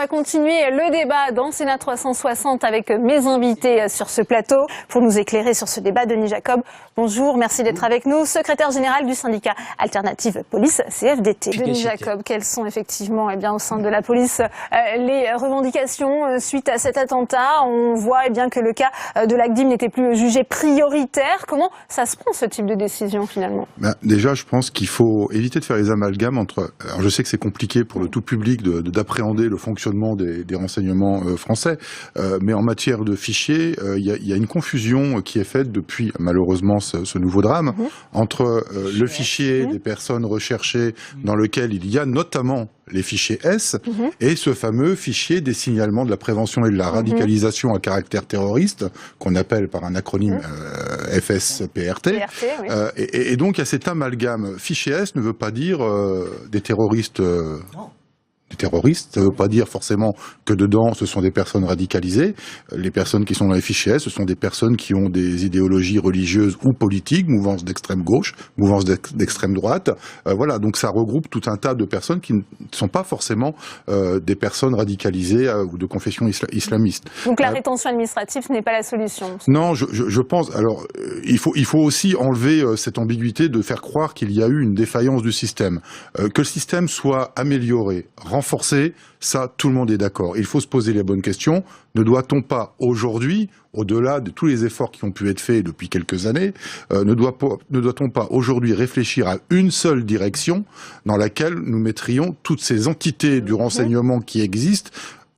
va continuer le débat dans Sénat 360 avec mes invités sur ce plateau. Pour nous éclairer sur ce débat, Denis Jacob, bonjour, merci d'être avec nous, secrétaire général du syndicat Alternative Police CFDT. Denis Jacob, quelles sont effectivement au sein de la police les revendications suite à cet attentat? On voit que le cas de l'ACDIM n'était plus jugé prioritaire. Comment ça se prend ce type de décision finalement? Déjà, je pense qu'il faut éviter de faire les amalgames entre... Alors je sais que c'est compliqué pour le tout public d'appréhender le fonctionnement des renseignements français, mais en matière de fichiers, il y a une confusion qui est faite depuis malheureusement ce nouveau drame entre le fichier des personnes recherchées dans lequel il y a notamment les fichiers S et ce fameux fichier des signalements de la prévention et de la radicalisation à caractère terroriste qu'on appelle par un acronyme FSPRT. Et donc il y a cet amalgame. Fichier S ne veut pas dire des terroristes. Des terroristes, ça ne veut pas dire forcément que dedans ce sont des personnes radicalisées. Les personnes qui sont dans les fichiers S, ce sont des personnes qui ont des idéologies religieuses ou politiques, mouvance d'extrême gauche, mouvance d'extrême droite. Voilà, donc ça regroupe tout un tas de personnes qui ne sont pas forcément des personnes radicalisées ou de confession islamiste. Donc la rétention administrative n'est pas la solution? Non, je pense. Alors, il faut aussi enlever cette ambiguïté de faire croire qu'il y a eu une défaillance du système. Que le système soit amélioré, renforcé, ça, tout le monde est d'accord. Il faut se poser les bonnes questions. Ne doit-on pas aujourd'hui, au-delà de tous les efforts qui ont pu être faits depuis quelques années, ne doit-on pas aujourd'hui réfléchir à une seule direction dans laquelle nous mettrions toutes ces entités du renseignement qui existent,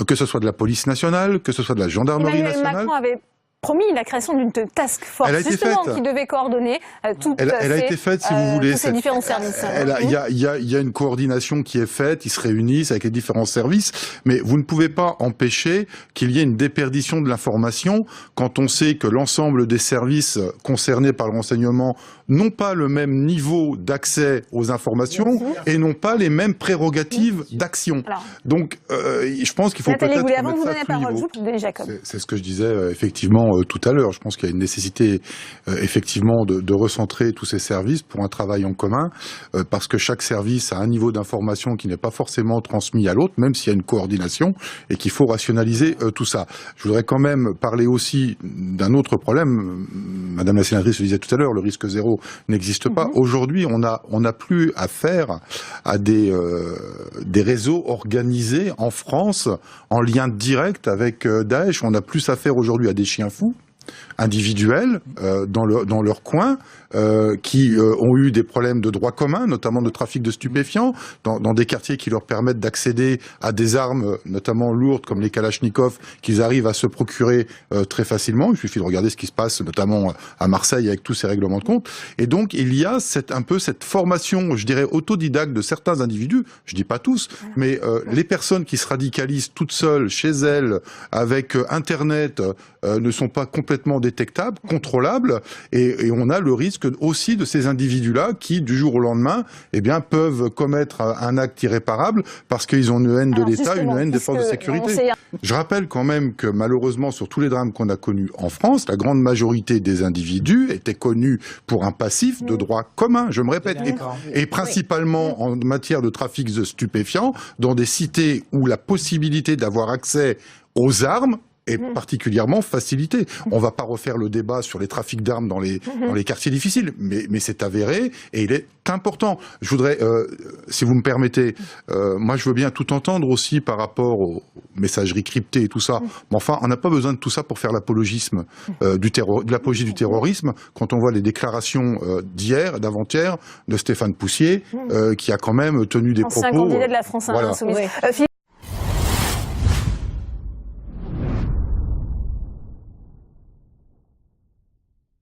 que ce soit de la police nationale, que ce soit de la gendarmerie nationale. Macron avait promis la création d'une task force, justement, qui devait coordonner elle a été faite, si vous voulez, ces différents services. Il y a une coordination qui est faite, ils se réunissent avec les différents services, mais vous ne pouvez pas empêcher qu'il y ait une déperdition de l'information quand on sait que l'ensemble des services concernés par le renseignement n'ont pas le même niveau d'accès aux informations et n'ont pas les mêmes prérogatives d'action. Donc, je pense qu'il faut peut-être mettre ça à ce niveau. C'est ce que je disais, effectivement, tout à l'heure. Je pense qu'il y a une nécessité effectivement de recentrer tous ces services pour un travail en commun, parce que chaque service a un niveau d'information qui n'est pas forcément transmis à l'autre, même s'il y a une coordination, et qu'il faut rationaliser tout ça. Je voudrais quand même parler aussi d'un autre problème. Madame la sénatrice le disait tout à l'heure, le risque zéro n'existe pas. Aujourd'hui, on n'a plus affaire à des réseaux organisés en France en lien direct avec Daesh. On a plus affaire aujourd'hui à des chiens fous individuels dans leur coin, qui ont eu des problèmes de droit commun, notamment de trafic de stupéfiants, dans des quartiers qui leur permettent d'accéder à des armes, notamment lourdes, comme les Kalachnikov, qu'ils arrivent à se procurer très facilement. Il suffit de regarder ce qui se passe, notamment à Marseille, avec tous ces règlements de compte. Et donc, il y a un peu cette formation, je dirais, autodidacte de certains individus, je dis pas tous, mais les personnes qui se radicalisent toutes seules, chez elles, avec Internet, ne sont pas complètement détectables, contrôlables, et on a le risque aussi de ces individus-là qui, du jour au lendemain, peuvent commettre un acte irréparable parce qu'ils ont une haine de l'État, une haine des forces de sécurité. Je rappelle quand même que malheureusement, sur tous les drames qu'on a connus en France, la grande majorité des individus étaient connus pour un passif de droit commun, je me répète, et principalement en matière de trafic de stupéfiants, dans des cités où la possibilité d'avoir accès aux armes est particulièrement facilité. On va pas refaire le débat sur les trafics d'armes dans les quartiers difficiles, mais c'est avéré et il est important. Je voudrais, si vous me permettez, moi je veux bien tout entendre aussi par rapport aux messageries cryptées et tout ça, mais enfin on n'a pas besoin de tout ça pour faire l'apologisme de l'apologie du terrorisme quand on voit les déclarations d'hier, d'avant-hier de Stéphane Poussier, qui a quand même tenu des propos... Ancien candidat de la France Insoumise.